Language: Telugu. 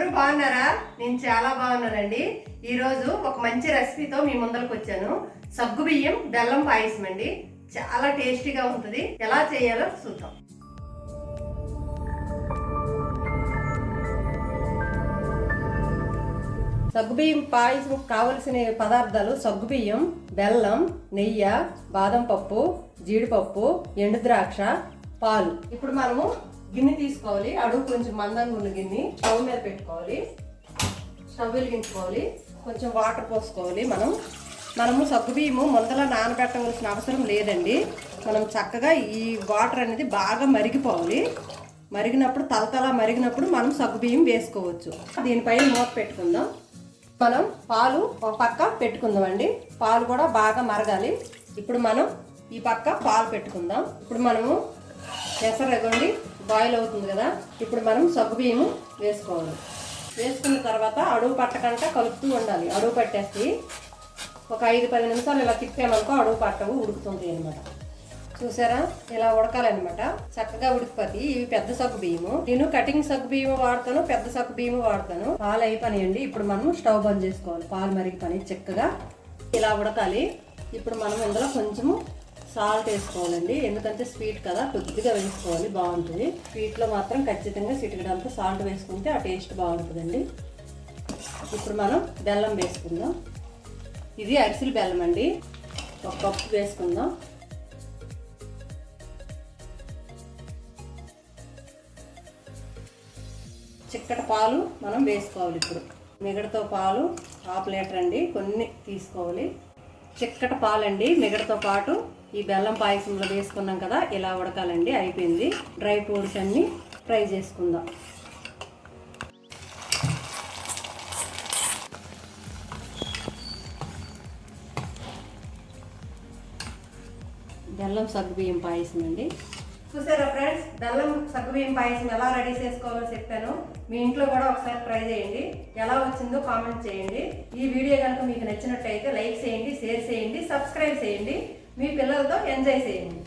అందరూ బాగున్నారా? నేను చాలా బాగున్నానండి. ఈరోజు ఒక మంచి రెసిపీతో మీ ముందరకు వచ్చాను. సగ్గుబియ్యం బెల్లం పాయసం అండి. చాలా టేస్టీగా ఉంటుంది. ఎలా చేయాలో చూద్దాం. సగ్గుబియ్యం పాయసం కావలసిన పదార్థాలు: సగ్గుబియ్యం, బెల్లం, నెయ్యి, బాదం పప్పు, జీడిపప్పు, ఎండు ద్రాక్ష, పాలు. ఇప్పుడు మనము గిన్నె తీసుకోవాలి. అడుగు కొంచెం మందంగా ఉన్న గిన్నె స్టవ్ మీద పెట్టుకోవాలి. స్టవ్ వెలిగించుకోవాలి. కొంచెం వాటర్ పోసుకోవాలి. మనము సగ్గుబియ్యము ముందర నానబెట్టవలసిన అవసరం లేదండి. మనం చక్కగా ఈ వాటర్ అనేది బాగా మరిగిపోవాలి. మరిగినప్పుడు తలతల మరిగినప్పుడు మనం సగ్గుబియ్యం వేసుకోవచ్చు. దీనిపైన మూత పెట్టుకుందాం. మనం పాలు ఒక పక్క పెట్టుకుందామండి. పాలు కూడా బాగా మరగాలి. ఇప్పుడు మనం ఈ పక్క పాలు పెట్టుకుందాం. ఇప్పుడు మనము ఎసరగొండి బాయిల్ అవుతుంది కదా. ఇప్పుడు మనం సగ్గుబియ్యము వేసుకోవాలి. వేసుకున్న తర్వాత అడుగు పట్టకుండా కలుపుతూ ఉండాలి. అడుగు పట్టేసి ఒక 5-10 నిమిషాలు ఇలా తిప్పామనుకో అడుగు పట్టవు, ఉడుకుతుంది అనమాట. చూసారా, ఇలా ఉడకాలన్నమాట. చక్కగా ఉడికిపోతాయి. ఇవి పెద్ద సగ్గుబియ్యము. నేను కటింగ్ సగ్గుబియ్యము వాడతాను, పెద్ద సగ్గుబియ్యము వాడతాను. పాలు అయిపోయాయండి. ఇప్పుడు మనం స్టవ్ బంద్ చేసుకోవాలి. పాలు మరిగిపోయి చక్కగా ఇలా ఉడకాలి. ఇప్పుడు మనం ఇందులో కొంచెము సాల్ట్ వేసుకోవాలండి. ఎందుకంటే స్వీట్ కదా, కొద్దిగా వేసుకోవాలి, బాగుంటుంది. స్వీట్లో మాత్రం ఖచ్చితంగా చిటికెడంతా సాల్ట్ వేసుకుంటే ఆ టేస్ట్ బాగుంటుందండి. ఇప్పుడు మనం బెల్లం వేసుకుందాం. ఇది అరిసెల బెల్లం అండి. ఒక కప్పు వేసుకుందాం. చిక్కటి పాలు మనం వేసుకోవాలి. ఇప్పుడు మిగడతో పాలు 1/2 లీటర్ అండి, కొన్ని తీసుకోవాలి. చిక్కటి పాలండి. మిగడతో పాటు ఈ బెల్లం పాయసంలో వేసుకున్నాం కదా, ఇలా ఉడకాలండి. అయిపోయింది. డ్రై ఫ్రూట్స్ అన్నీ ఫ్రై చేసుకుందాం. బెల్లం సగ్గుబియ్యం పాయసం అండి. చూసారా ఫ్రెండ్స్, బెల్లం సగ్గుబియ్యం పాయసం ఎలా రెడీ చేసుకోవాలో చెప్పాను. మీ ఇంట్లో కూడా ఒకసారి ట్రై చేయండి. ఎలా వచ్చిందో కామెంట్ చేయండి. ఈ వీడియో కనుక మీకు నచ్చినట్టయితే లైక్ చేయండి, షేర్ చేయండి, సబ్స్క్రైబ్ చేయండి. మీ పిల్లలతో ఎంజాయ్ చేయండి.